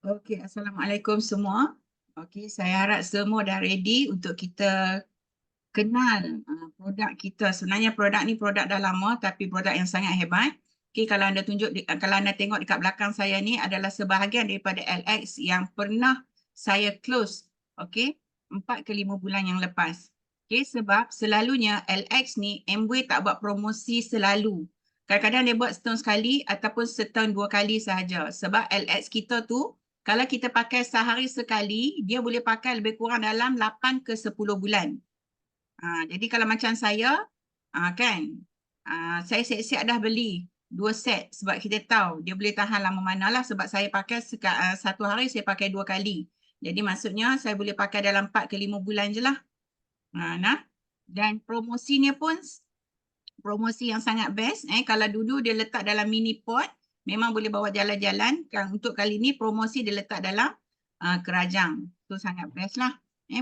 Okey, Assalamualaikum semua. Okey, saya harap semua dah ready untuk kita kenal produk kita. Sebenarnya produk ni produk dah lama tapi produk yang sangat hebat. Okey, kalau anda kalau anda tengok dekat belakang saya ni adalah sebahagian daripada LX yang pernah saya close. Okey, 4 ke 5 bulan yang lepas. Okey, sebab selalunya LX ni Amway tak buat promosi selalu. Kadang-kadang dia buat setahun sekali ataupun setahun 2 kali sahaja. Sebab LX kita tu kalau kita pakai sehari sekali, dia boleh pakai lebih kurang dalam 8 ke 10 bulan. Jadi kalau macam saya, kan, saya siap-siap dah beli 2 set sebab kita tahu dia boleh tahan lama mana lah sebab saya pakai satu hari saya pakai 2 kali. Jadi maksudnya saya boleh pakai dalam 4 ke 5 bulan je lah. Nah. Dan promosinya pun promosi yang sangat best. Kalau dulu dia letak dalam mini pot, memang boleh bawa jalan-jalan. Untuk kali ni promosi dia letak dalam kerajang. Itu sangat best lah.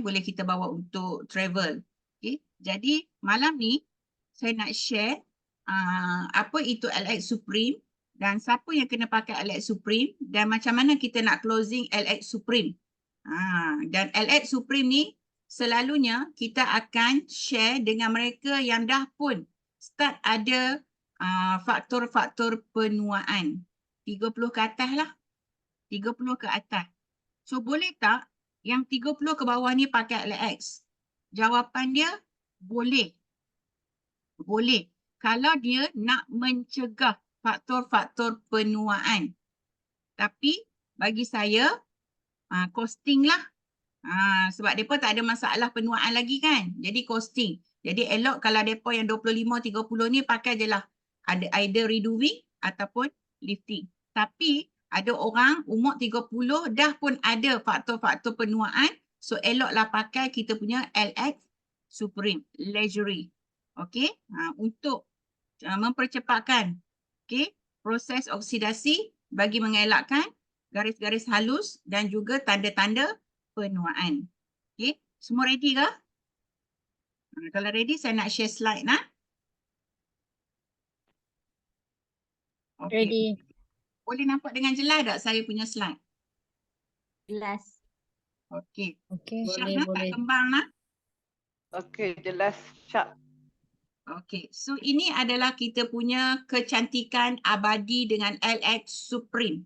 Boleh kita bawa untuk travel. Okay. Jadi malam ni saya nak share apa itu LX Supreme dan siapa yang kena pakai LX Supreme dan macam mana kita nak closing LX Supreme. Dan LX Supreme ni selalunya kita akan share dengan mereka yang dah pun start ada faktor-faktor penuaan. 30 ke atas lah. 30 ke atas. So boleh tak yang 30 ke bawah ni pakai LX? Jawapan dia boleh. Boleh. Kalau dia nak mencegah faktor-faktor penuaan. Tapi bagi saya, costing lah. Sebab mereka tak ada masalah penuaan lagi kan. Jadi costing. Jadi elok kalau mereka yang 25-30 ni pakai je lah. Ada either redoing ataupun lifting. Tapi ada orang umur 30 dah pun ada faktor-faktor penuaan. So eloklah pakai kita punya LX Supreme Luxury. Okey. Untuk mempercepatkan proses oksidasi bagi mengelakkan garis-garis halus dan juga tanda-tanda penuaan. Okey, semua ready ke? Kalau ready saya nak share slide nah. Okay. Ready. Boleh nampak dengan jelas tak saya punya slide? Jelas. Okey. Okey, Boleh, boleh. tak kembang nah. Okey, jelas, Syak. Okey, so ini adalah kita punya kecantikan abadi dengan LX Supreme.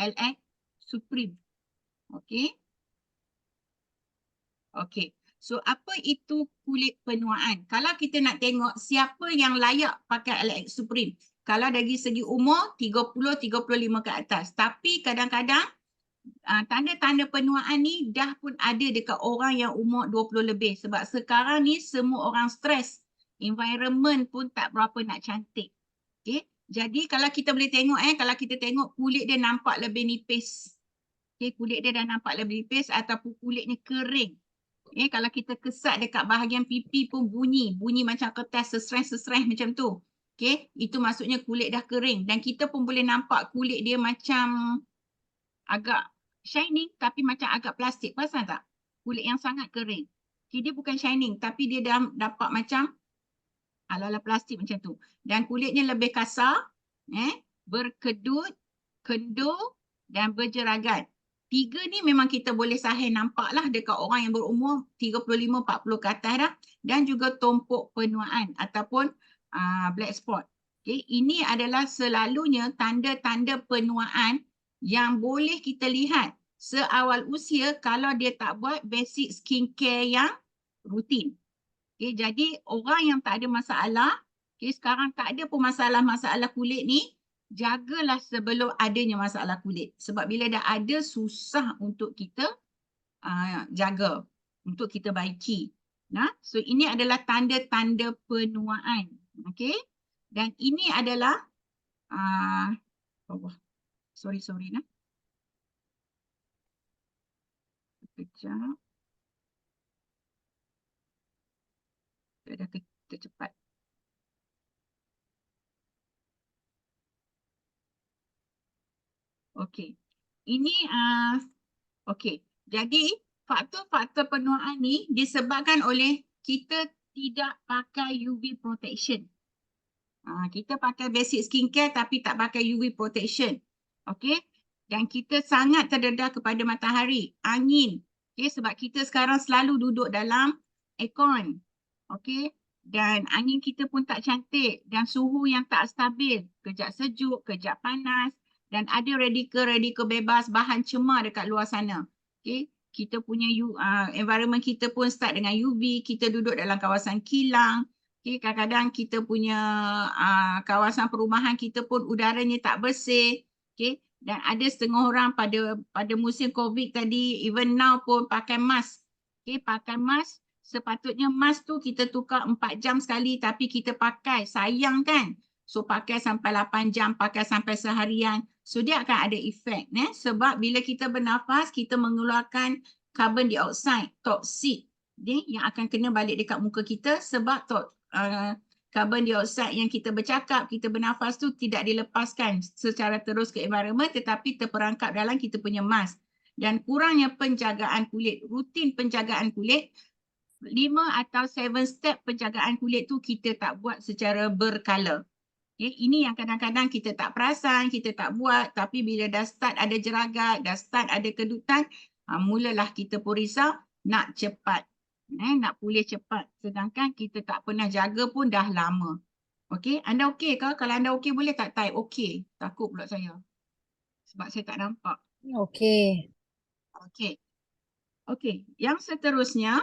LX Supreme. Okey. Okey. So apa itu kulit penuaan? Kalau kita nak tengok siapa yang layak pakai LX Supreme. Kalau dari segi umur 30-35 ke atas. Tapi kadang-kadang tanda-tanda penuaan ni dah pun ada dekat orang yang umur 20 lebih. Sebab sekarang ni semua orang stres. Environment pun tak berapa nak cantik. Okay. Jadi kalau kita boleh tengok kalau kita tengok kulit dia nampak lebih nipis. Okay, kulit dia dah nampak lebih nipis ataupun kulitnya kering. Kalau kita kesat dekat bahagian pipi pun bunyi macam kertas sesereh-sesereh macam tu. Okay, itu maksudnya kulit dah kering dan kita pun boleh nampak kulit dia macam agak shining tapi macam agak plastik. Perasan tak? Kulit yang sangat kering. Okay, dia bukan shining tapi dia dah dapat macam ala-ala plastik macam tu. Dan kulitnya lebih kasar, berkedut, kendur dan berjeragat. Tiga ni memang kita boleh sahih nampak lah dekat orang yang berumur 35-40 ke atas dah. Dan juga tumpuk penuaan ataupun black spot. Okay. Ini adalah selalunya tanda-tanda penuaan yang boleh kita lihat seawal usia kalau dia tak buat basic skincare yang rutin. Okay. Jadi orang yang tak ada masalah, sekarang tak ada pun masalah-masalah kulit ni, jagalah sebelum adanya masalah kulit. Sebab bila dah ada, susah untuk kita jaga, untuk kita baiki. Nah, so ini adalah tanda-tanda penuaan. Okey. Dan ini adalah sorry nah. Sekejap. Saya dah tercepat. Okey. Ini okey. Jadi faktor-faktor penuaan ni disebabkan oleh kita tidak pakai UV protection. Kita pakai basic skincare tapi tak pakai UV protection. Okey. Dan kita sangat terdedah kepada matahari, angin. Okay, sebab kita sekarang selalu duduk dalam aircon. Okay. Dan angin kita pun tak cantik dan suhu yang tak stabil. Kejap sejuk, kejap panas. Dan ada radikal-radikal bebas bahan cemar dekat luar sana. Okay. Kita punya environment kita pun start dengan UV. Kita duduk dalam kawasan kilang. Okay. Kadang-kadang kita punya kawasan perumahan kita pun udaranya tak bersih. Okay. Dan ada setengah orang pada musim COVID tadi, even now pun pakai mask. Okay, pakai mask. Sepatutnya mask tu kita tukar 4 jam sekali tapi kita pakai. Sayang kan? So pakai sampai 8 jam, pakai sampai seharian. So dia akan ada efek. Sebab bila kita bernafas, kita mengeluarkan carbon dioxide, toksik. Yang akan kena balik dekat muka kita sebab carbon dioxide yang kita bercakap, kita bernafas tu tidak dilepaskan secara terus ke environment tetapi terperangkap dalam kita punya mask. Dan kurangnya penjagaan kulit, rutin penjagaan kulit, 5 atau 7 step penjagaan kulit tu kita tak buat secara berkala. Okay, ini yang kadang-kadang kita tak perasan, kita tak buat tapi bila dah start ada jeragat, dah start ada kedutan, mulalah kita pun risau nak cepat. Nak pulih cepat. Sedangkan kita tak pernah jaga pun dah lama. Okey, anda okey ke? Kalau anda okey boleh tak type okey? Takut pula saya. Sebab saya tak nampak. Okey. Okey. Okey, yang seterusnya.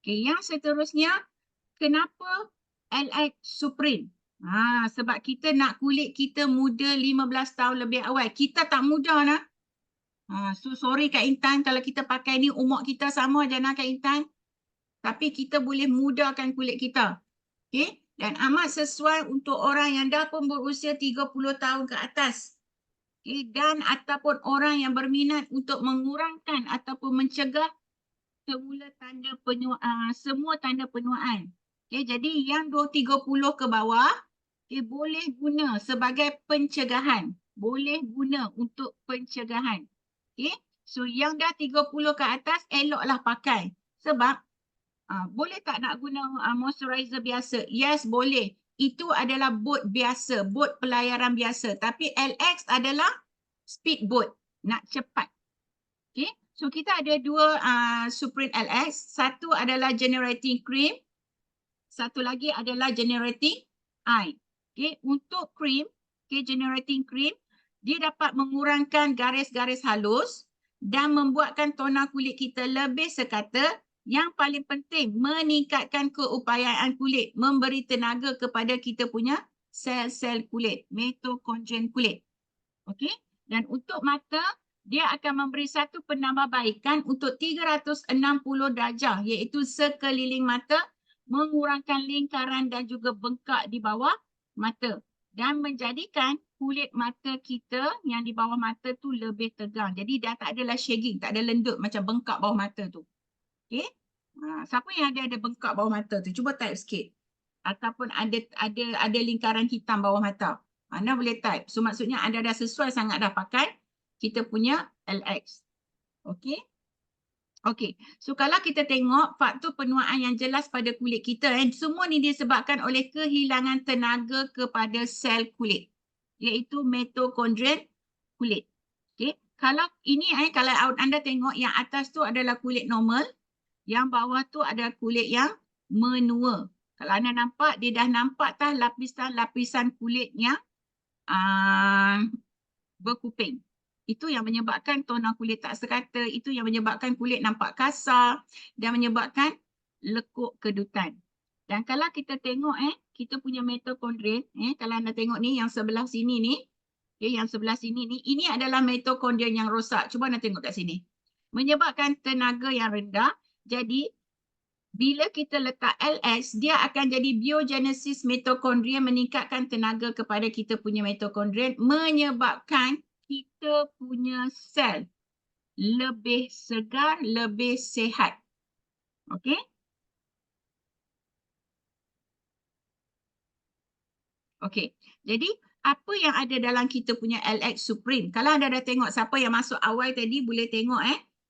Okey, yang seterusnya kenapa LX Supreme? Sebab kita nak kulit kita muda 15 tahun lebih awal. Kita tak muda nak. So sorry Kak Intan kalau kita pakai ni umur kita sama je nak Kak Intan. Tapi kita boleh mudahkan kulit kita. Okay? Dan amat sesuai untuk orang yang dah pun berusia 30 tahun ke atas. Okay? Dan ataupun orang yang berminat untuk mengurangkan ataupun mencegah semua tanda penuaan. Okay? Jadi yang 30 ke bawah boleh guna sebagai pencegahan. Boleh guna untuk pencegahan. Okay? So yang dah 30 ke atas eloklah pakai. Sebab boleh tak nak guna moisturizer biasa? Yes, boleh. Itu adalah boat biasa, boat pelayaran biasa. Tapi LX adalah speed boat, nak cepat. Okay? So kita ada dua Supreme LX. Satu adalah generating cream. Satu lagi adalah generating eye. Okay? Untuk cream, generating cream, dia dapat mengurangkan garis-garis halus dan membuatkan tona kulit kita lebih sekata. Yang paling penting, meningkatkan keupayaan kulit, memberi tenaga kepada kita punya sel-sel kulit, mitokondrial kulit. Okey? Dan untuk mata, dia akan memberi satu penambahbaikan untuk 360 darjah, iaitu sekeliling mata, mengurangkan lingkaran dan juga bengkak di bawah mata. Dan menjadikan kulit mata kita yang di bawah mata tu lebih tegang. Jadi dah tak adalah shagging, tak ada lendut macam bengkak bawah mata tu. Okey? Siapa yang ada bengkak bawah mata tu? Cuba type sikit. Ataupun ada lingkaran hitam bawah mata. Anda boleh type. So maksudnya anda dah sesuai sangat dah pakai kita punya LX. Okey? Okey. So kalau kita tengok faktor penuaan yang jelas pada kulit kita, semua ni disebabkan oleh kehilangan tenaga kepada sel kulit, iaitu mitokondrial kulit. Okey. Kalau ini kalau anda tengok yang atas tu adalah kulit normal, yang bawah tu adalah kulit yang menua. Kalau anda nampak, dia dah nampak tah lapisan-lapisan kulit yang berkuping. Itu yang menyebabkan tona kulit tak sekata, itu yang menyebabkan kulit nampak kasar dan menyebabkan lekuk kedutan. Dan kalau kita tengok kita punya mitokondrial, kalau anda tengok ni yang sebelah sini ni, yang sebelah sini ni, ini adalah mitokondrial yang rosak. Cuba anda tengok kat sini. Menyebabkan tenaga yang rendah. Jadi bila kita letak LX, dia akan jadi biogenesis mitokondria, meningkatkan tenaga kepada kita punya mitokondria, menyebabkan kita punya sel lebih segar, lebih sihat. Okey? Okey. Jadi apa yang ada dalam kita punya LX Supreme? Kalau anda dah tengok siapa yang masuk awal tadi, boleh tengok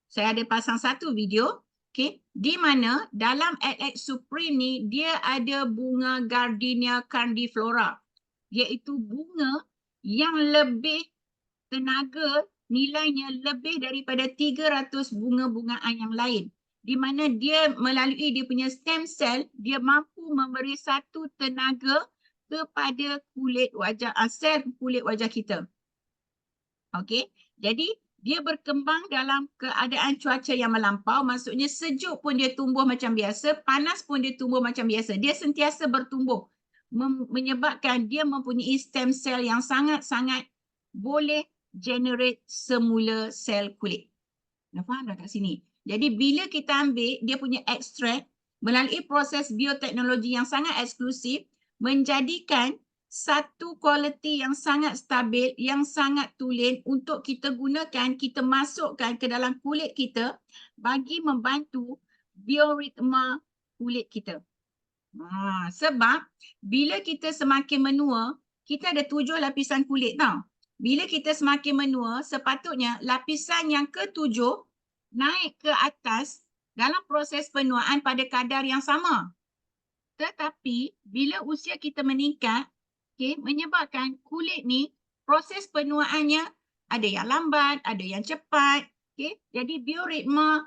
saya ada pasang satu video. Okay. Di mana dalam LX Supreme ni dia ada bunga Gardenia grandiflora. iaitu bunga yang lebih tenaga, nilainya lebih daripada 300 bunga-bungaan yang lain. Di mana dia melalui dia punya stem cell, dia mampu memberi satu tenaga kepada kulit wajah, sel kulit wajah kita. Okey, jadi dia berkembang dalam keadaan cuaca yang melampau, maksudnya sejuk pun dia tumbuh macam biasa, panas pun dia tumbuh macam biasa. Dia sentiasa bertumbuh, menyebabkan dia mempunyai stem cell yang sangat-sangat boleh generate semula sel kulit. Dah faham dah kat sini? Jadi bila kita ambil dia punya ekstrak melalui proses bioteknologi yang sangat eksklusif, menjadikan satu kualiti yang sangat stabil, yang sangat tulen untuk kita gunakan, kita masukkan ke dalam kulit kita bagi membantu bioritma kulit kita. Sebab bila kita semakin menua, kita ada 7 lapisan kulit tau. Bila kita semakin menua, sepatutnya lapisan yang ke-7 naik ke atas dalam proses penuaan pada kadar yang sama. Tetapi bila usia kita meningkat, menyebabkan kulit ni proses penuaannya ada yang lambat, ada yang cepat. Jadi bioritma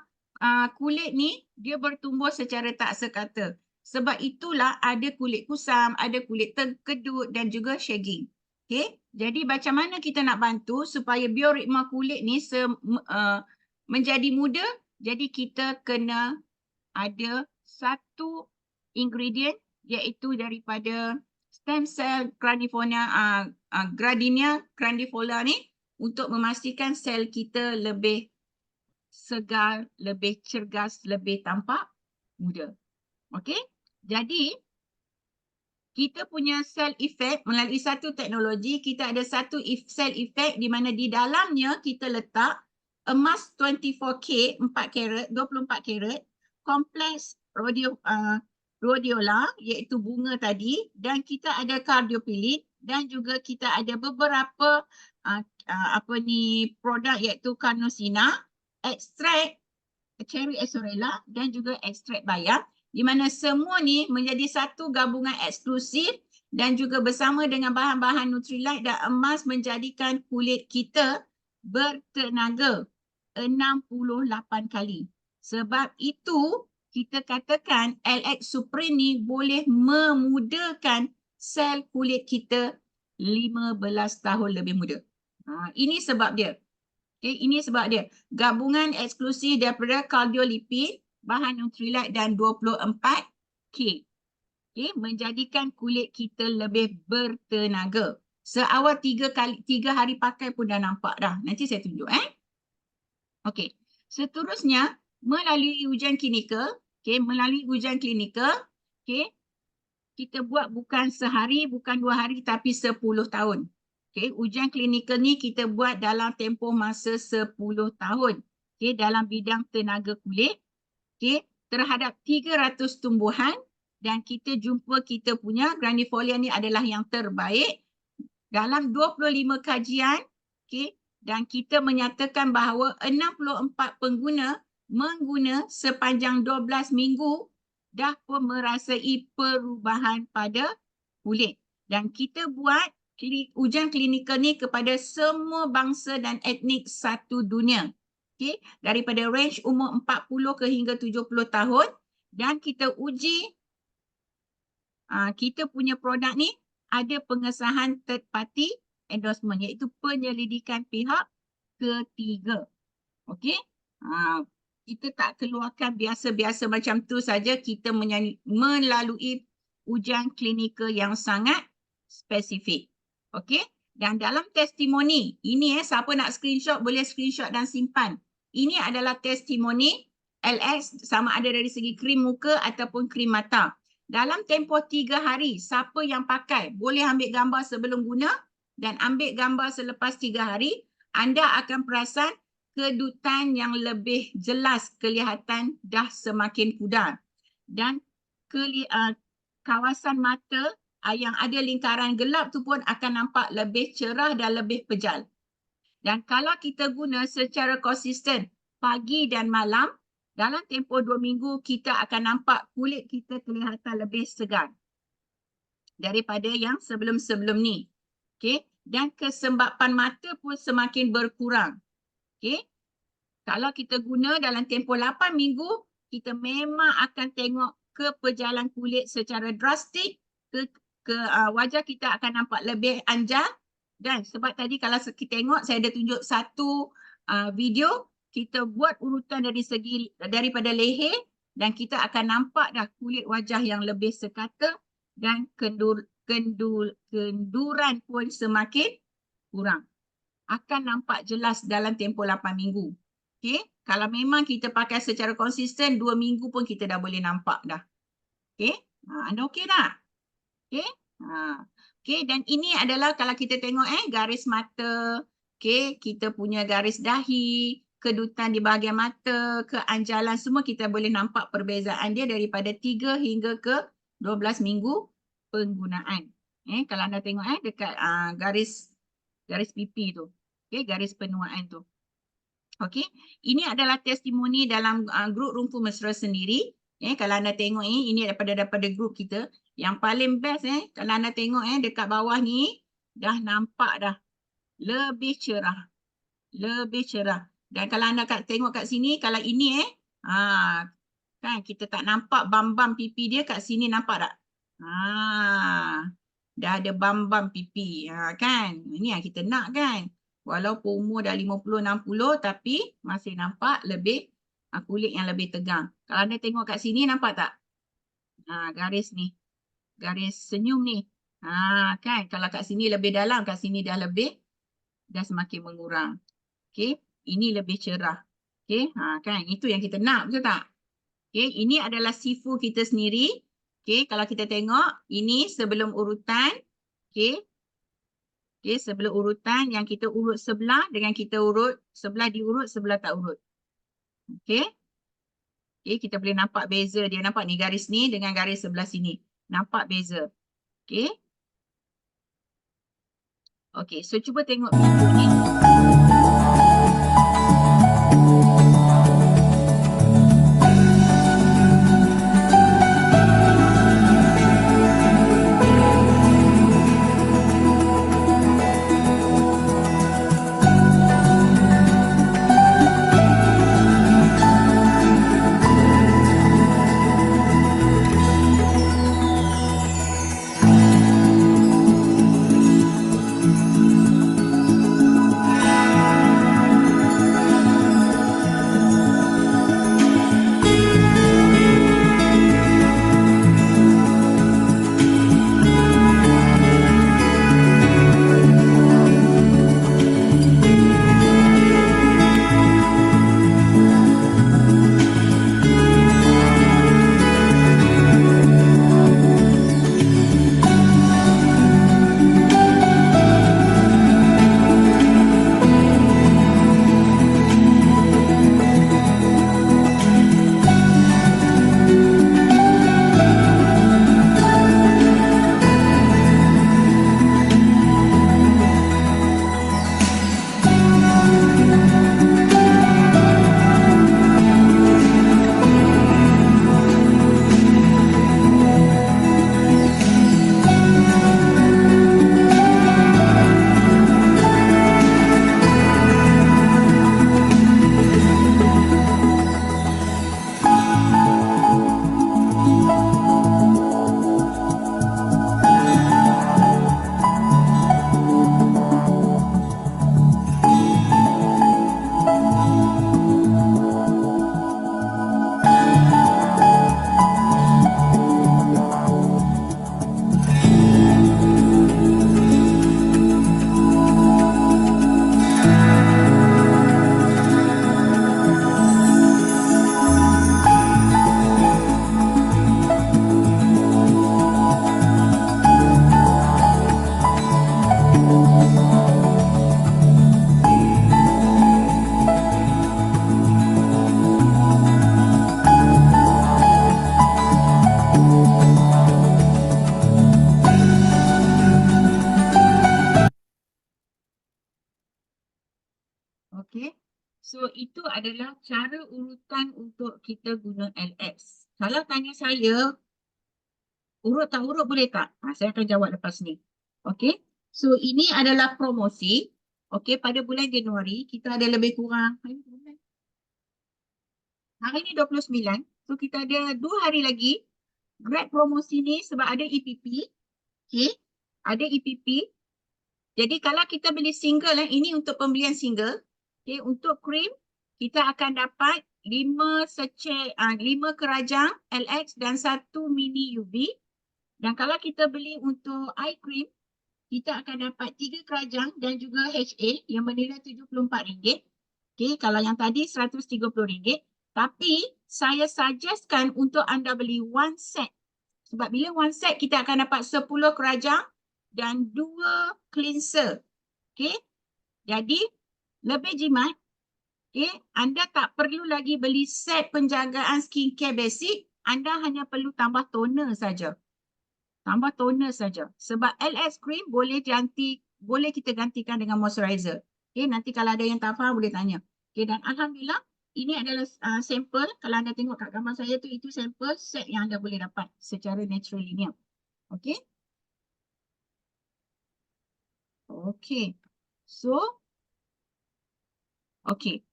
kulit ni dia bertumbuh secara tak sekata. Sebab itulah ada kulit kusam, ada kulit kedut dan juga shagging. Jadi macam mana kita nak bantu supaya bioritma kulit ni menjadi muda? Jadi kita kena ada satu ingredient iaitu daripada stem cell Gardenia grandifolia ni untuk memastikan sel kita lebih segar, lebih cergas, lebih tampak muda. Okey? Jadi kita punya cell effect melalui satu teknologi, kita ada satu cell effect di mana di dalamnya kita letak emas 24K, 4 karat, 24 karat, kompleks rhodiola iaitu bunga tadi, dan kita ada cardiopilin dan juga kita ada beberapa produk iaitu carnosina, ekstrak cherry acerella dan juga ekstrak bayam, di mana semua ni menjadi satu gabungan eksklusif dan juga bersama dengan bahan-bahan Nutrilite dan emas menjadikan kulit kita bertenaga 68 kali. Sebab itu kita katakan LX Supreme ni boleh memudahkan sel kulit kita 15 tahun lebih muda. Ini sebab dia. Ini sebab dia. Gabungan eksklusif daripada cardiolipin, bahan Nutrilite dan 24K. Menjadikan kulit kita lebih bertenaga. Seawal 3 hari pakai pun dah nampak dah. Nanti saya tunjuk. Okey. Seterusnya, melalui ujian klinikal, kita buat bukan sehari, bukan 2 hari, tapi 10 tahun. Ujian klinikal ni kita buat dalam tempoh masa 10 tahun. Dalam bidang tenaga kulit, terhadap 300 tumbuhan, dan kita jumpa kita punya grandifolia ni adalah yang terbaik dalam 25 kajian, dan kita menyatakan bahawa 64 pengguna mengguna sepanjang 12 minggu dah pun merasai perubahan pada kulit. Dan kita buat ujian klinikal ni kepada semua bangsa dan etnik satu dunia. Daripada range umur 40 ke hingga 70 tahun, dan kita uji kita punya produk ni ada pengesahan third party endorsement, iaitu penyelidikan pihak ketiga. Kita tak keluarkan biasa-biasa macam tu saja, kita melalui ujian klinikal yang sangat spesifik. Dan dalam testimoni ini, siapa nak screenshot boleh screenshot dan simpan. Ini adalah testimoni LX, sama ada dari segi krim muka ataupun krim mata. Dalam tempoh 3 hari, siapa yang pakai boleh ambil gambar sebelum guna dan ambil gambar selepas 3 hari. Anda akan perasan kedutan yang lebih jelas, kelihatan dah semakin pudar. Dan kawasan mata yang ada lingkaran gelap tu pun akan nampak lebih cerah dan lebih pejal. Dan kalau kita guna secara konsisten pagi dan malam, dalam tempoh 2 minggu kita akan nampak kulit kita kelihatan lebih segar. daripada yang sebelum-sebelum ni. Okey, dan kesembapan mata pun semakin berkurang. Okey. Kalau kita guna dalam tempoh 8 minggu, kita memang akan tengok kepejalan kulit secara drastik, wajah kita akan nampak lebih anjal. Dan sebab tadi kalau kita tengok, saya ada tunjuk satu video, kita buat urutan dari segi daripada leher dan kita akan nampak dah kulit wajah yang lebih sekata dan kenduran pun semakin kurang. Akan nampak jelas dalam tempoh 8 minggu. Okey, kalau memang kita pakai secara konsisten 2 minggu pun kita dah boleh nampak dah. Okey, anda okey tak? Okey. Okey, dan ini adalah kalau kita tengok garis mata, okey, kita punya garis dahi, kedutan di bahagian mata, keanjalan semua kita boleh nampak perbezaan dia daripada 3 hingga ke 12 minggu penggunaan. Kalau anda tengok dekat garis pipi tu. Okey, garis penuaan tu. Okey, ini adalah testimoni dalam grup Rumpu Mesra sendiri. Kalau anda tengok ini daripada grup kita. Yang paling best kalau anda tengok dekat bawah ni dah nampak dah lebih cerah. Lebih cerah. Dan kalau anda tengok kat sini, kalau ini kan kita tak nampak bam-bam pipi dia, kat sini nampak tak? Dah ada bam-bam pipi kan. Ini yang kita nak kan. Walaupun umur dah 50-60 tapi masih nampak lebih kulit yang lebih tegang. Kalau anda tengok kat sini nampak tak? Garis ni. Garis senyum ni. Kan kalau kat sini lebih dalam, kat sini dah semakin mengurang. Okey, ini lebih cerah. Okey, kan itu yang kita nak, betul tak? Okey, ini adalah sifu kita sendiri. Okey, kalau kita tengok ini sebelum urutan. Okey. Okey, sebelum urutan yang kita urut sebelah dengan kita urut sebelah diurut, sebelah tak urut. Okey. Okey, kita boleh nampak beza dia. Nampak ni garis ni dengan garis sebelah sini. Nampak beza. Okey. Okey, so cuba tengok video ni. Okey. So itu adalah cara urutan untuk kita guna LX. Kalau tanya saya, Urut tak urut boleh tak? Saya akan jawab lepas ni. Okey. So ini adalah promosi. Okey, pada bulan Januari kita ada lebih kurang hari ni 29. So kita ada 2 hari lagi grab promosi ni sebab ada EPP. Okey. Ada EPP. Jadi kalau kita beli single, ini untuk pembelian single. Okay, untuk krim, kita akan dapat 5 sachet, 5 kerajang LX dan 1 mini UV. Dan kalau kita beli untuk eye cream, kita akan dapat 3 kerajang dan juga HA yang bernilai RM74. Okay, kalau yang tadi RM130. Tapi saya suggestkan untuk anda beli one set. Sebab bila one set, kita akan dapat 10 kerajang dan 2 cleanser. Okay. Jadi, lebih jimat. Okay. Anda tak perlu lagi beli set penjagaan skincare basic. Anda hanya perlu tambah toner saja. Tambah toner saja. Sebab LX cream boleh kita gantikan dengan moisturizer. Okay. Nanti kalau ada yang tak faham, boleh tanya. Okay. Dan Alhamdulillah, ini adalah sampel. Kalau anda tengok kat gambar saya tu, itu sampel set yang anda boleh dapat secara natural linear. Okay. Okay.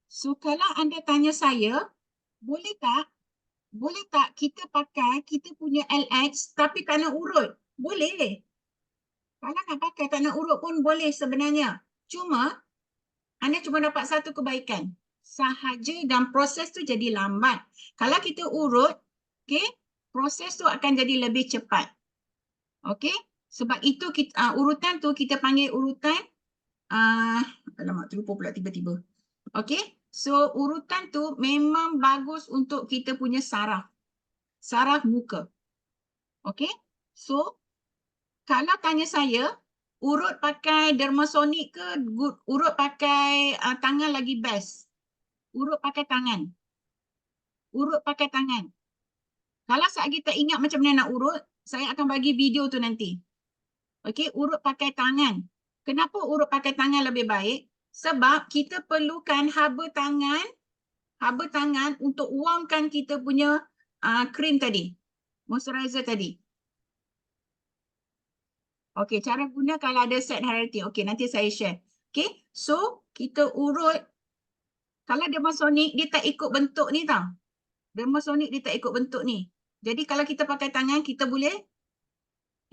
So kalau anda tanya saya, boleh tak kita pakai kita punya LX tapi tak nak urut? Boleh. Kalau nak pakai tak nak urut pun boleh sebenarnya. Anda cuma dapat satu kebaikan sahaja dan proses tu jadi lambat. Kalau kita urut, okay, proses tu akan jadi lebih cepat. Okay, sebab itu urutan tu kita panggil urutan alamak, terlupa pula tiba-tiba. Okay, so urutan tu memang bagus untuk kita punya saraf muka. Okay, so kalau tanya saya, urut pakai Dermasonic ke urut pakai tangan lagi best? Urut pakai tangan. Kalau saat kita ingat macam mana nak urut, saya akan bagi video tu nanti. Okay, urut pakai tangan. Kenapa urut pakai tangan lebih baik? Sebab kita perlukan haba tangan untuk warmkan kita punya krim tadi, moisturizer tadi. Okey, cara guna kalau ada set hierarchy. Okey, nanti saya share. Okey, so kita urut. Kalau Dermasonic, dia tak ikut bentuk ni tau. Dermasonic dia tak ikut bentuk ni. Jadi kalau kita pakai tangan, kita boleh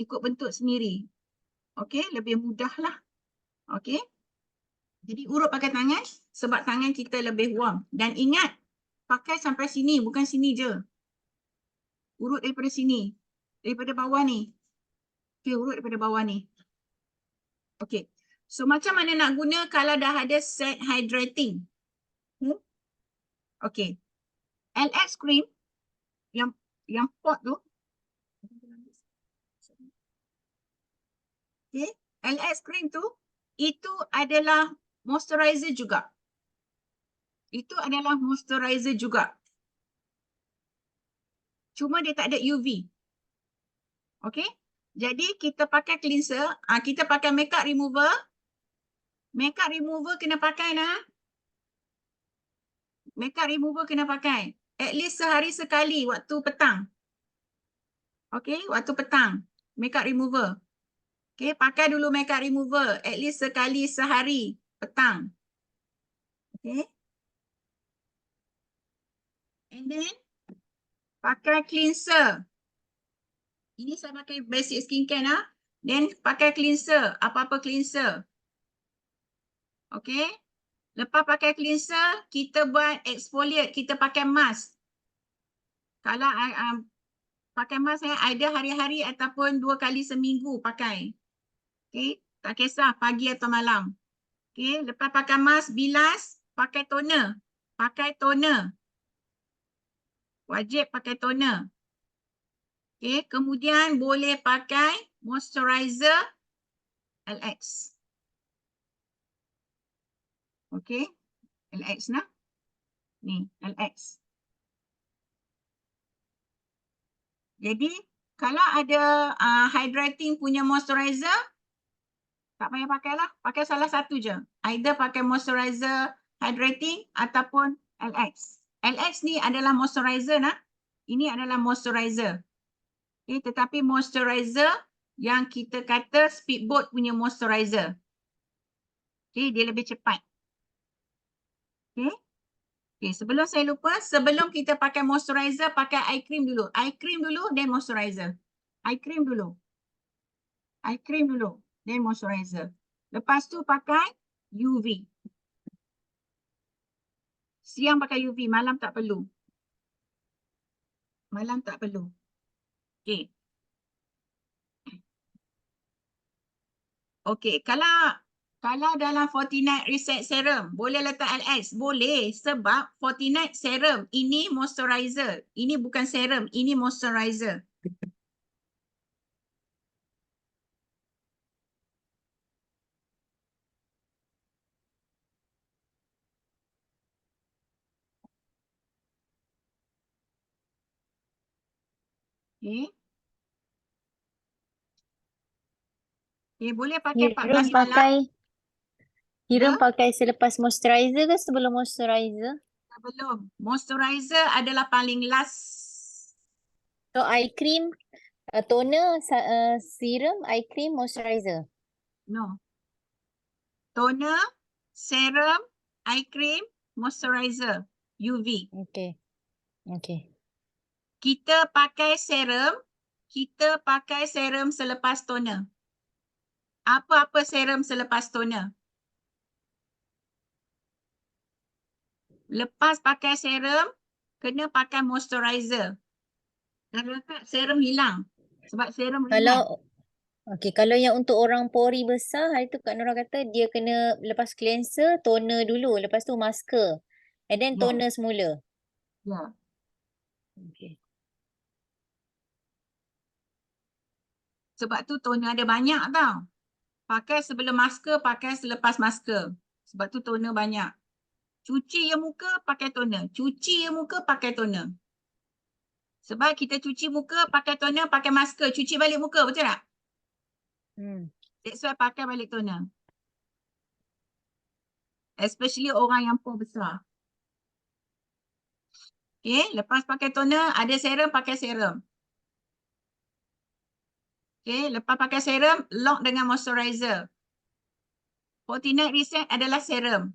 ikut bentuk sendiri. Okey, lebih mudah lah. Okey. Jadi urut pakai tangan sebab tangan kita lebih warm. Dan ingat, pakai sampai sini, bukan sini je. Urut daripada sini. Daripada bawah ni. Okey, urut daripada bawah ni. Okey. So macam mana nak guna kalau dah ada set hydrating? Okey. LX cream yang pot tu. Okey. LX cream tu itu adalah moisturizer juga. Cuma dia tak ada UV. Okey. Jadi kita pakai cleanser, kita pakai makeup remover. Makeup remover kena pakai Makeup remover kena pakai. At least sehari sekali waktu petang. Okey, waktu petang. Makeup remover. Okey, pakai dulu makeup remover. At least sekali sehari petang. Okey. And then, pakai cleanser. Ini saya pakai basic skincare lah. Then, pakai cleanser. Apa-apa cleanser. Okey. Lepas pakai cleanser, kita buat exfoliate. Kita pakai mask. Kalau pakai mask, either hari-hari ataupun 2 kali seminggu pakai. Okey. Tak kisah pagi atau malam. Okey. Lepas pakai mask, bilas. Pakai toner. Wajib pakai toner. Okay, kemudian boleh pakai moisturizer LX. Okay, LX nah. Ni, LX. Jadi, kalau ada hydrating punya moisturizer, tak payah pakailah. Pakai salah satu je. Either pakai moisturizer hydrating ataupun LX. LX ni adalah moisturizer nah. Ini adalah moisturizer. Okay, tetapi moisturizer yang kita kata Speedboat punya moisturizer. Okay, dia lebih cepat. Okay. Okay, sebelum saya lupa, sebelum kita pakai moisturizer, pakai eye cream dulu. Eye cream dulu, then moisturizer. Eye cream dulu. Eye cream dulu, then moisturizer. Lepas tu pakai UV. Siang pakai UV, malam tak perlu. Malam tak perlu. Okay. Okay, kalau dalam Fortinet Reset Serum, boleh letak LX? Boleh, sebab Fortinet Serum, ini moisturizer. Ini bukan serum, ini moisturizer. Okay. Okay, boleh pakai 14 malam. Hiram Ya? pakai selepas moisturizer ke sebelum moisturizer? Belum. Moisturizer adalah paling last. So eye cream, toner, serum, eye cream, moisturizer. No. Toner, serum, eye cream, moisturizer, UV. Okay. Okay. Kita pakai serum selepas toner. Apa-apa serum selepas toner. Lepas pakai serum, kena pakai moisturizer. Kalau tak, serum hilang. Sebab serum ringan. Kalau yang untuk orang pori besar, hari tu Kak Nora kata dia kena lepas cleanser, toner dulu, lepas tu masker. And then Ya. toner semula. Ya. Okay. Sebab tu toner ada banyak tau. Pakai sebelum masker, pakai selepas masker. Sebab tu toner banyak. Cuci je muka, pakai toner. Cuci je muka, pakai toner. Sebab kita cuci muka, pakai toner, pakai masker. Cuci balik muka, betul tak? That's why pakai balik toner. Especially orang yang pore besar. Okay, lepas pakai toner, ada serum, pakai serum. Okay, lepas pakai serum, lock dengan moisturizer. Fortinet Reset adalah serum.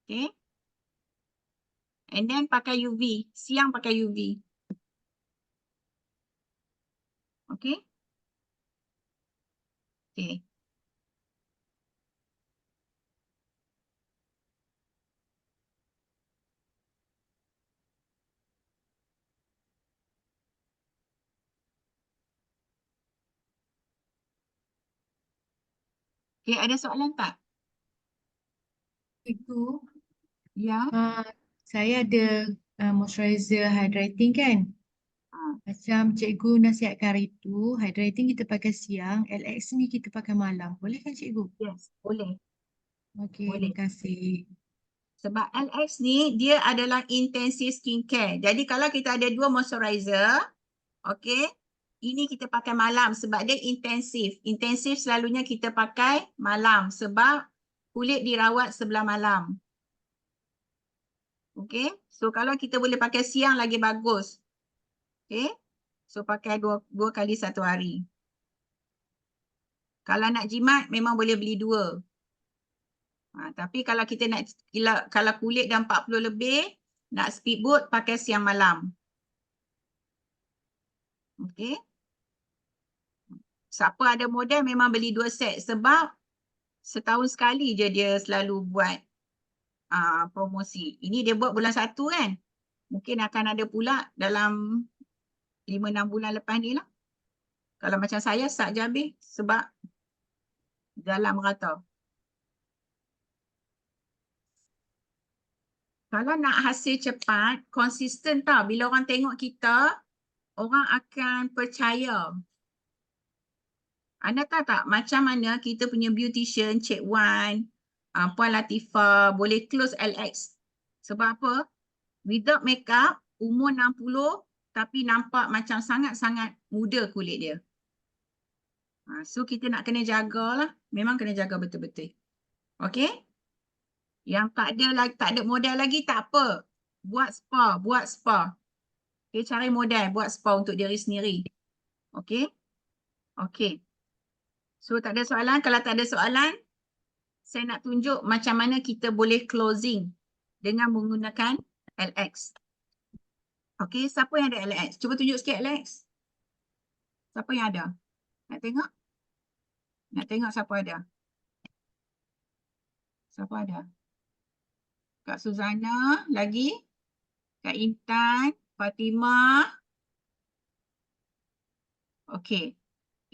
Okay. And then pakai UV. Siang pakai UV. Okay. Okay. Okay, ada soalan tak? Cikgu, Ya. saya ada moisturizer hydrating kan? Ah. Macam cikgu nasihatkan hari tu, hydrating kita pakai siang, LX ni kita pakai malam. Boleh kan cikgu? Yes, boleh. Okey, Boleh. terima kasih. Sebab LX ni dia adalah intensive skincare. Jadi kalau kita ada dua moisturizer, okay, ini kita pakai malam sebab dia intensif. Intensif selalunya kita pakai malam sebab kulit dirawat sebelah malam. Okay, so kalau kita boleh pakai siang lagi bagus. Okay, so pakai dua kali satu hari. Kalau nak jimat memang boleh beli dua. Tapi kalau kita nak, kalau kulit dah 40 lebih, nak speedboat pakai siang malam. Okay. Siapa ada modal memang beli 2 set sebab setahun sekali je dia selalu buat promosi. Ini dia buat bulan 1 kan. Mungkin akan ada pula dalam 5-6 bulan lepas ni lah. Kalau macam saya start je habis sebab jalan merata. Kalau nak hasil cepat, konsisten tau. Bila orang tengok kita, orang akan percaya. Anda tahu tak macam mana kita punya beautician, Cik Wan, Puan Latifah boleh close LX? Sebab apa? Without makeup, umur 60 tapi nampak macam sangat-sangat muda kulit dia. So kita nak kena jagalah. Memang kena jaga betul-betul. Okay? Yang tak ada modal lagi tak apa. buat spa, buat spa. Okay, cari modal buat spa untuk diri sendiri. Okay. Okay. So tak ada soalan. Kalau tak ada soalan, saya nak tunjuk macam mana kita boleh closing dengan menggunakan LX. Okay, siapa yang ada LX? Cuba tunjuk sikit LX. Siapa yang ada? Nak tengok? Nak tengok siapa ada? Siapa ada? Kak Suzana lagi? Kak Intan, Fatimah. Okay.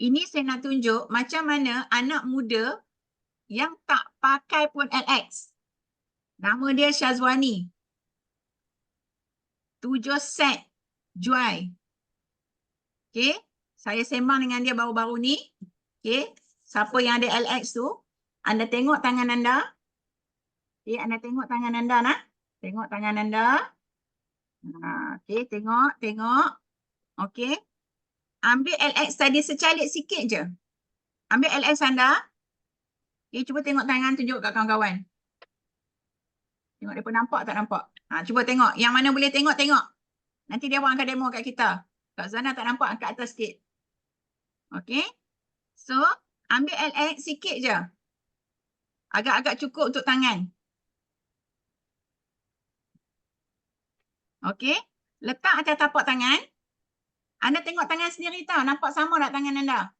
Ini saya nak tunjuk macam mana anak muda yang tak pakai pun LX. Nama dia Syazwani. 7 set jual. Okay. Saya sembang dengan dia baru-baru ni. Okay. Siapa yang ada LX tu, anda tengok tangan anda. Okay. Anda tengok tangan anda nak. Tengok tangan anda. Okay. Tengok. Okay. Ambil LX tadi secalik sikit je. Ambil LX anda. Okay. Cuba tengok tangan, tunjuk kat kawan-kawan. Tengok mereka nampak tak nampak? Cuba tengok. Yang mana boleh tengok, tengok. Nanti dia orang akan demo kat kita. Kak Zana tak nampak, angkat atas sikit. Okay. So, ambil LX sikit je. Agak-agak cukup untuk tangan. Okay. Letak atas tapak tangan. Anda tengok tangan sendiri tau. Nampak sama tak tangan anda?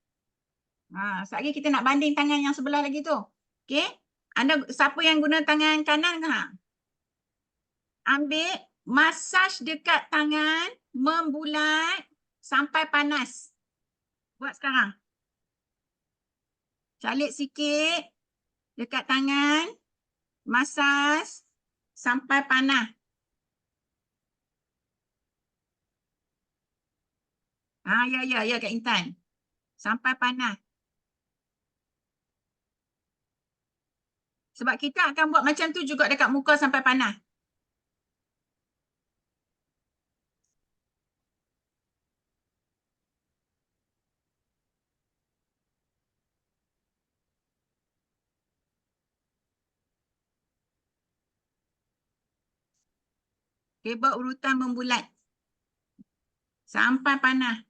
Sekejap lagi kita nak banding tangan yang sebelah lagi tu. Okay. Anda, siapa yang guna tangan kanan ke? Ambil, masaj dekat tangan, membulat sampai panas. Buat sekarang. Calik sikit dekat tangan, masaj sampai panas. Ya Kak Intan. Sampai panas. Sebab kita akan buat macam tu juga dekat muka sampai panas. Okay, buat urutan membulat. Sampai panas.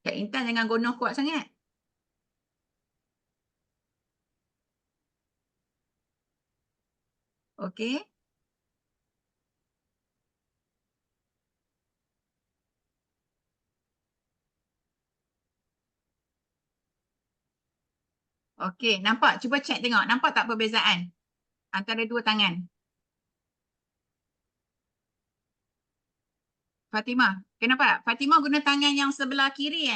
Kak Intan jangan gonoh kuat sangat. Okey. Okey, nampak? Cuba cek tengok. Nampak tak perbezaan antara dua tangan? Fatimah, kenapa? Fatimah guna tangan yang sebelah kiri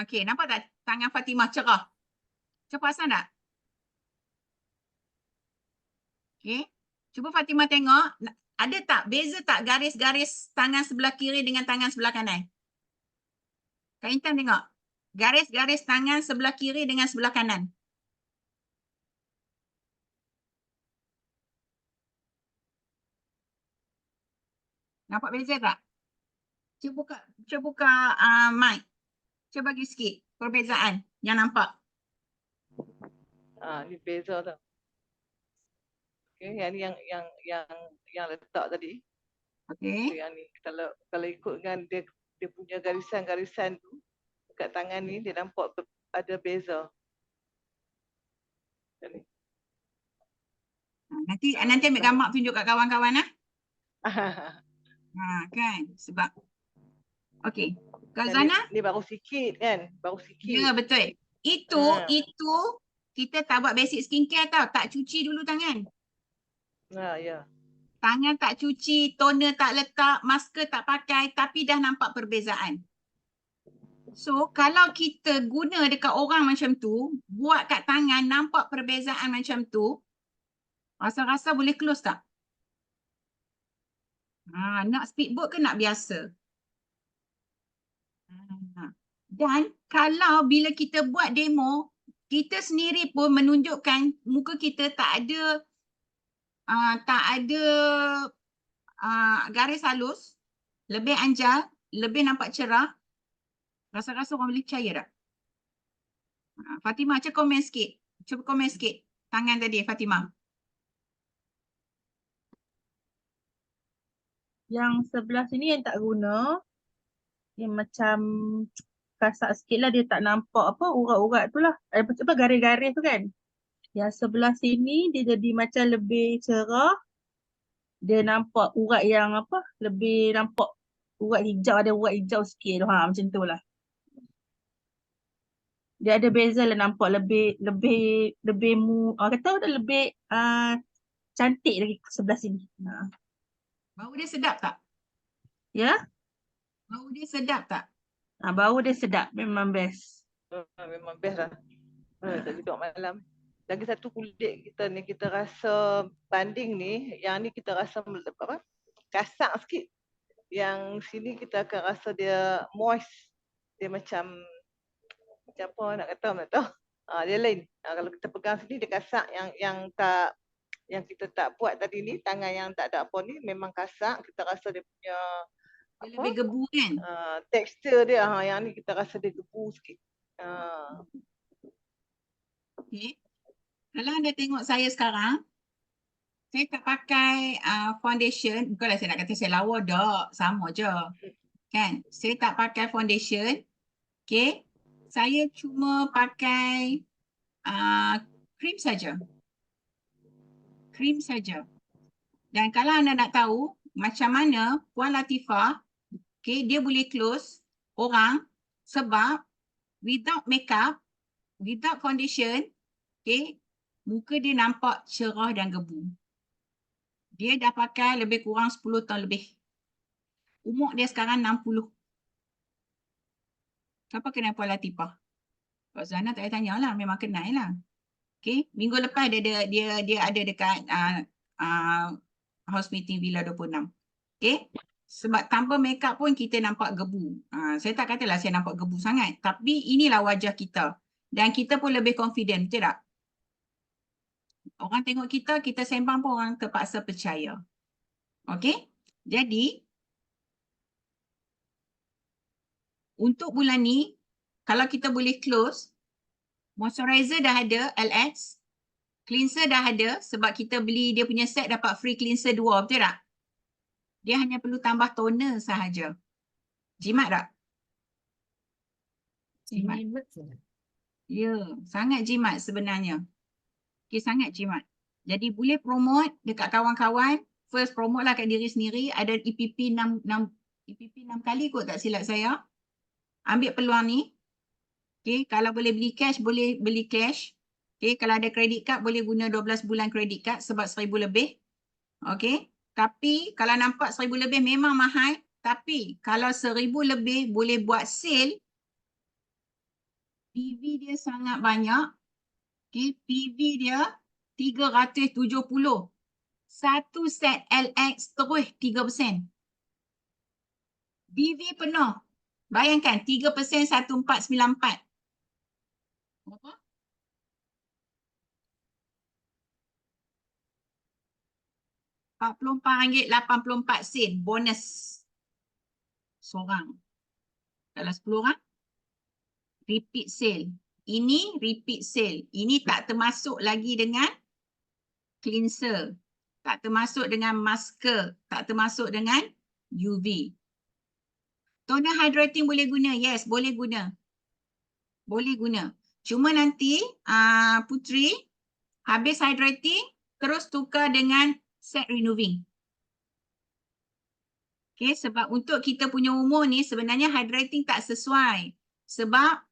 okey, nampak tak tangan Fatimah cerah? Cuba perasan tak? Okey. Cuba Fatimah tengok, ada tak beza tak garis-garis tangan sebelah kiri dengan tangan sebelah kanan? Kak Intan tengok. Garis-garis tangan sebelah kiri dengan sebelah kanan. Nampak beza tak? Cuba buka mic. Cuba bagi sikit perbezaan yang nampak. Ni beza tau. Okay, yang ni yang letak tadi. Okey. So, yang ni kalau ikut dengan dia punya garisan-garisan tu dekat tangan ni dia nampak ada beza. Nanti ambil gambar tunjuk kat kawan-kawan kan sebab okey. Kak Zana? Ni baru sikit kan? Baru sikit. Ya, betul. Itu kita tak buat basic skincare tau. Tak cuci dulu tangan. Ya. Tangan tak cuci, toner tak letak, masker tak pakai tapi dah nampak perbezaan. So, kalau kita guna dekat orang macam tu, buat kat tangan nampak perbezaan macam tu, rasa-rasa boleh close tak? Nak speedboat ke nak biasa? Dan kalau bila kita buat demo, kita sendiri pun menunjukkan muka kita tak ada garis halus, lebih anjal, lebih nampak cerah. Rasa-rasa orang boleh percaya tak? Fatimah, cuba komen sikit. Cuba komen sikit. Tangan tadi, Fatimah. Yang sebelah sini yang tak guna, yang macam kasar sikit lah, dia tak nampak apa urat-urat tu lah. Apa garis-garis tu kan. Yang sebelah sini dia jadi macam lebih cerah. Dia nampak urat yang apa, lebih nampak urat hijau, ada urat hijau sikit tu. Macam tu lah. Dia ada beza lah, nampak lebih kata dah lebih cantik lagi sebelah sini. Bau dia sedap tak? Ya, Bau dia sedap tak? bau dia sedap, memang best. Memang best lah. Tak duduk malam. Lagi satu kulit kita ni, kita rasa banding ni, yang ni kita rasa apa? Kasar sikit. Yang sini kita akan rasa dia moist. Dia macam apa nak kata, tak tahu. Dia lain. Kalau kita pegang sini dia kasar, yang kita tak buat tadi ni, tangan yang tak ada apa ni memang kasar. Kita rasa dia punya Dia lebih gebu kan? tekstur dia. Yang ni kita rasa dia gebu sikit. Okay. Kalau anda tengok saya sekarang, saya tak pakai foundation. Bukanlah saya nak kata saya lawa, tak. Sama je. Kan? Saya tak pakai foundation. Okay. Saya cuma pakai krim saja. Krim saja. Dan kalau anda nak tahu macam mana Puan Latifah, okay, dia boleh close orang sebab without makeup, without foundation, okay, muka dia nampak cerah dan gebu. Dia dah pakai lebih kurang 10 tahun lebih. Umur dia sekarang 60. Siapa kenal Puan Latifah? Pak Zana tak payah tanya lah, memang kenal lah. Okay, minggu lepas dia ada dekat house meeting Villa 26. Okay, sebab tanpa makeup pun kita nampak gebu. Saya tak katalah saya nampak gebu sangat, tapi inilah wajah kita. Dan kita pun lebih confident, betul tak? Orang tengok kita, kita sembang pun orang terpaksa percaya. Okay, jadi untuk bulan ni, kalau kita boleh close, moisturizer dah ada, LX, cleanser dah ada sebab kita beli dia punya set dapat free cleanser 2, betul tak? Dia hanya perlu tambah toner sahaja. Jimat tak? Jimat. Ya, sangat jimat sebenarnya. Okay, sangat jimat. Jadi boleh promote dekat kawan-kawan. First promote lah kat diri sendiri. Ada EPP 6 kali kot tak silap saya. Ambil peluang ni. Okay, kalau boleh beli cash, boleh beli cash. Okay, kalau ada credit card, boleh guna 12 bulan credit card sebab 1,000 lebih. Okay, tapi kalau nampak 1,000 lebih memang mahal. Tapi kalau 1,000 lebih boleh buat sale. PV dia sangat banyak. Okay, PV dia 370. Satu set LX terus 3%. BV penuh. Bayangkan 3% 1494. Berapa? RM44.84 bonus. Seorang. Kalau 10 orang. Repeat sale. Ini repeat sale. Ini tak termasuk lagi dengan cleanser. Tak termasuk dengan masker. Tak termasuk dengan UV. Toner hydrating boleh guna? Yes, boleh guna. Boleh guna. Cuma nanti Putri habis hydrating terus tukar dengan set renewing. Okay, sebab untuk kita punya umur ni sebenarnya hydrating tak sesuai. Sebab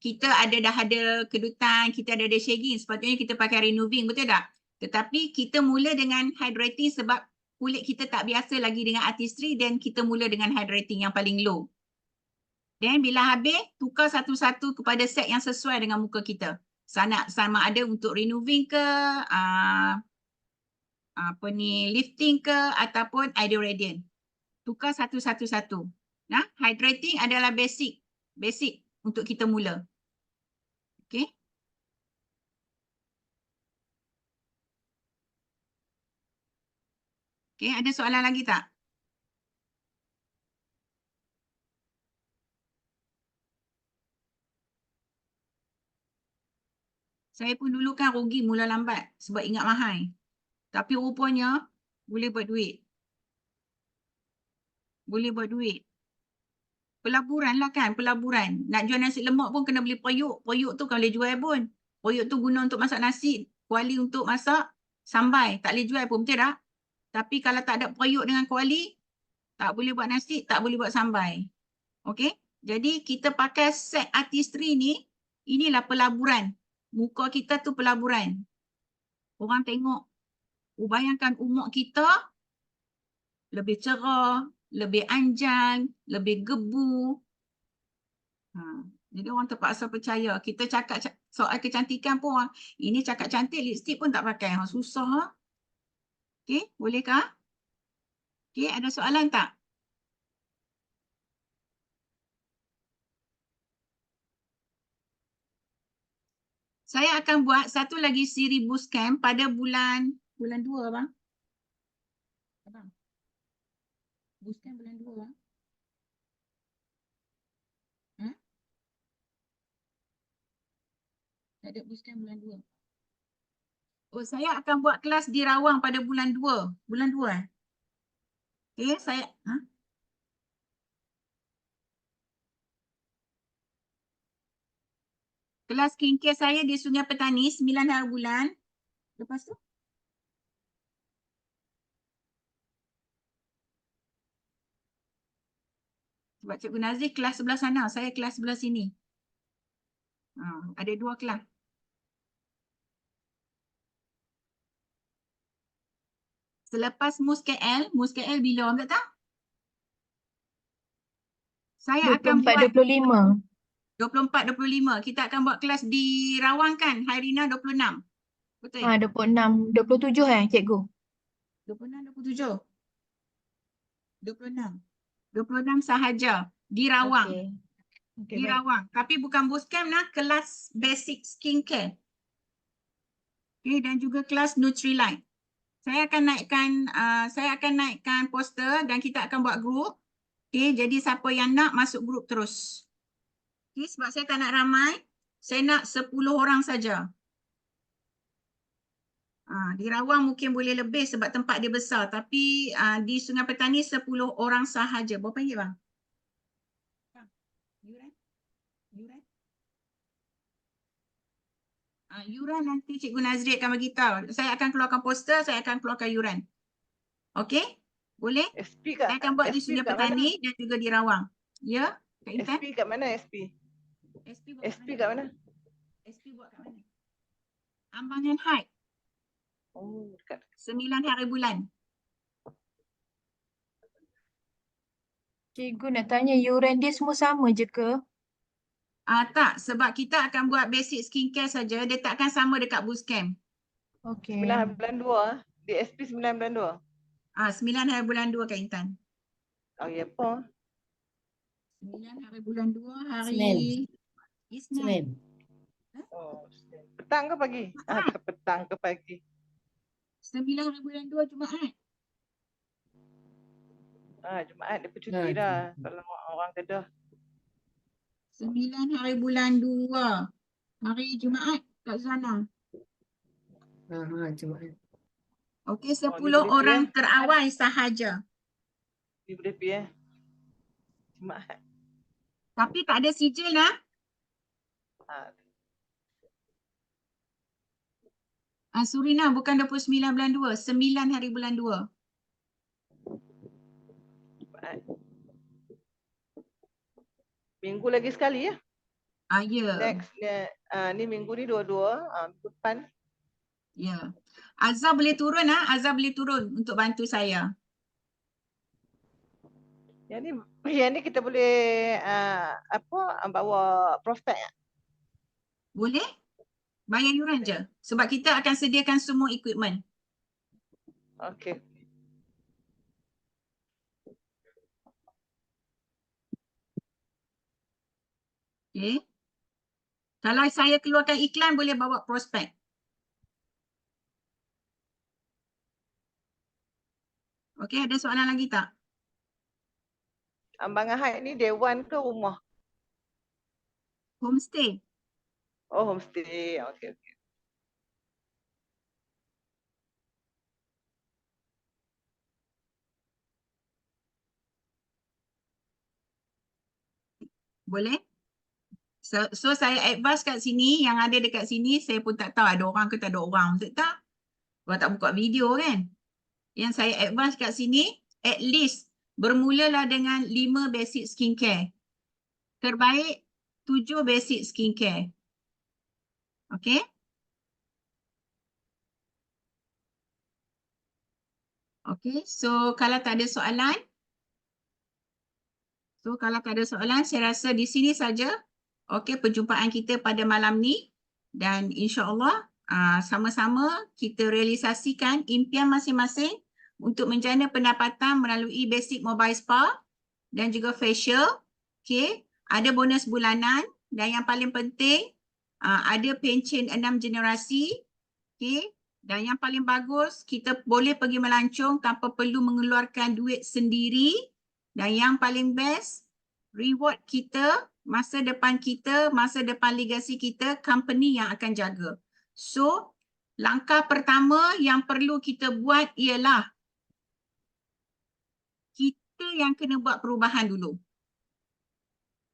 kita dah ada kedutan, kita ada shagging. Sepatutnya kita pakai renewing, betul tak? Tetapi kita mula dengan hydrating sebab kulit kita tak biasa lagi dengan artistry dan kita mula dengan hydrating yang paling low. Dan bila habis, tukar satu-satu kepada set yang sesuai dengan muka kita. Sama ada untuk renewing ke, lifting ke, ataupun Ideal Radiant. Tukar satu-satu. Nah, hydrating adalah basic untuk kita mula. Okay. Okay, ada soalan lagi tak? Saya pun dulu kan rugi mula lambat sebab ingat mahal. Tapi rupanya boleh buat duit. Boleh buat duit. Pelaburan lah kan, pelaburan. Nak jual nasi lemak pun kena beli periuk. Periuk tu kan boleh jual pun. Periuk tu guna untuk masak nasi. Kuali untuk masak sambai. Tak boleh jual pun, betul tak? Tapi kalau tak ada periuk dengan kuali, tak boleh buat nasi, tak boleh buat sambai. Okey? Jadi kita pakai set artistry ni, inilah pelaburan. Muka kita tu pelaburan. Orang tengok, bayangkan umur kita lebih cerah, lebih anjang, lebih gebu. Jadi orang terpaksa percaya. Kita cakap soal kecantikan pun orang, ini cakap cantik, lipstick pun tak pakai. Susah. Okey, bolehkah? Okey, ada soalan tak? Saya akan buat satu lagi siri bootcamp pada bulan 2 bang. Abang. Bootcamp bulan 2 bang. Tak ada bootcamp bulan 2. Oh, saya akan buat kelas di Rawang pada bulan 2. Bulan 2 Okey, saya kelas skincare saya di Sungai Petani 9 hari bulan. Lepas tu sebab Cikgu Nazif kelas sebelah sana, saya kelas sebelah sini. Ada 2 kelas. Selepas MUS KL bila orang tak tahu? Saya akan buat 24-25. 24-25. Kita akan buat kelas di Rawang kan? Hairina 26. Betul? 26, 27 cikgu? 26, 27. 26 sahaja di Rawang. Okey. Okey, Di baik. Rawang. Tapi bukan bootcamp lah, kelas basic skincare. Okay, dan juga kelas Nutrilite. Saya akan naikkan poster dan kita akan buat grup. Okay, jadi siapa yang nak masuk grup terus. Okay, sebab saya tak nak ramai, saya nak 10 orang saja. Di Rawang mungkin boleh lebih sebab tempat dia besar. Tapi di Sungai Petani 10 orang sahaja. Berapa ringgit bang? Yuran? Yuran? Yuran nanti Cikgu Nazri akan bagi tahu. Saya akan keluarkan poster, saya akan keluarkan yuran. Okey? Boleh? SP kat Saya akan buat di SP Sungai kat mana? Petani dan juga di Rawang. Ya? Kak Intan? SP kat mana SP? SP buat SP kat mana? SP buat kat mana? Ambangan High. Oh, dekat. 9 hari bulan. Cikgu nak tanya yuran dia semua sama je ke? Tak, sebab kita akan buat basic skincare saja. Dia takkan sama dekat bootcamp. Okey. 9 bulan 2. Di SP 9 bulan 2. 9 hari bulan 2 Kak Intan. Oh, ya apa? 9 hari bulan 2 hari Senin. Isnin. Senin. Oh, petang ke pagi? Petang ke pagi? 9 hari bulan 2 Jumaat. Jumaat dia cuti dah. Kalau orang Kedah. 9 hari bulan 2 hari Jumaat Kak Zana. Jumaat. Okey, 10 ni boleh orang pergi, terawal sahaja. Dia boleh pergi Jumaat. Tapi tak ada sijil lah. Surina bukan 29 bulan 2, 9 hari bulan 2. Jumaat. Minggu lagi sekali ya? Ya. Next ni minggu ni 22, minggu depan. Ya. Azhar boleh turun Azhar boleh turun untuk bantu saya. Yang ni kita boleh bawa prospek. Boleh? Bayar yuran je. Sebab kita akan sediakan semua equipment. Okey. Okey. Kalau saya keluarkan iklan boleh bawa prospek. Okey, ada soalan lagi tak? Ambangan High ni dewan ke rumah? Homestay. Oh, homestay. Okey. Boleh? So saya advise kat sini, yang ada dekat sini, saya pun tak tahu ada orang ke tak ada orang. Tak? Orang tak buka video kan? Yang saya advise kat sini, at least bermulalah dengan 5 basic skincare. Terbaik 7 basic skincare. Okay? Okay, so kalau tak ada soalan, saya rasa di sini saja. Okay, perjumpaan kita pada malam ni. Dan insyaAllah sama-sama kita realisasikan impian masing-masing untuk menjana pendapatan melalui basic mobile spa dan juga facial. Okay, ada bonus bulanan dan yang paling penting ada pencen 6 generasi. Okay, dan yang paling bagus kita boleh pergi melancong tanpa perlu mengeluarkan duit sendiri. Dan yang paling best, reward kita, masa depan kita, masa depan legasi kita, company yang akan jaga. So, langkah pertama yang perlu kita buat ialah kita yang kena buat perubahan dulu.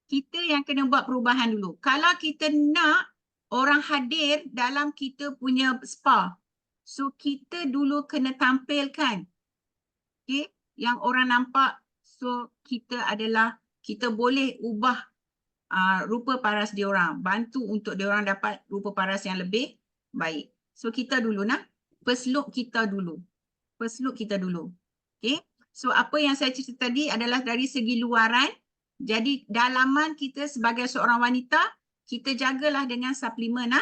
Kita yang kena buat perubahan dulu. Kalau kita nak orang hadir dalam kita punya spa, so kita dulu kena tampilkan. Okay, yang orang nampak. So kita boleh ubah rupa paras diorang, bantu untuk diorang dapat rupa paras yang lebih baik. So kita dulu nak, first look kita dulu. Okay, so apa yang saya cerita tadi adalah dari segi luaran. Jadi dalaman kita sebagai seorang wanita, kita jagalah dengan suplemen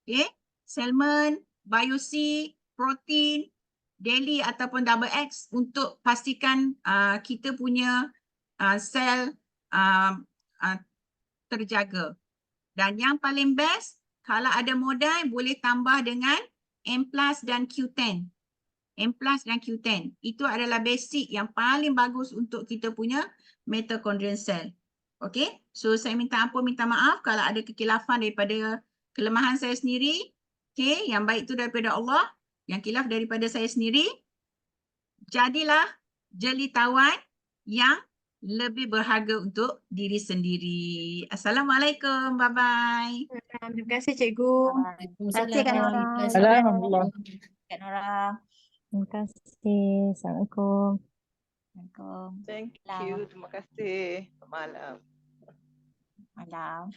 okay, salmon, BioC, protein, daily ataupun double X untuk pastikan kita punya sel terjaga. Dan yang paling best, kalau ada modal boleh tambah dengan M+ dan Q10. M+ dan Q10. Itu adalah basic yang paling bagus untuk kita punya mitochondrial cell. Okay, so saya minta ampun, minta maaf kalau ada kekilafan daripada kelemahan saya sendiri. Okay, yang baik itu daripada Allah, yang kilaf daripada saya sendiri. Jadilah jelitawan yang lebih berharga untuk diri sendiri. Assalamualaikum. Bye-bye. Terima kasih cikgu. Waalaikumsalam. Kak Nora. Alhamdulillah. Kak Nora. Terima kasih. Assalamualaikum. Assalamualaikum. Thank you. Terima kasih. Selamat malam. Malam.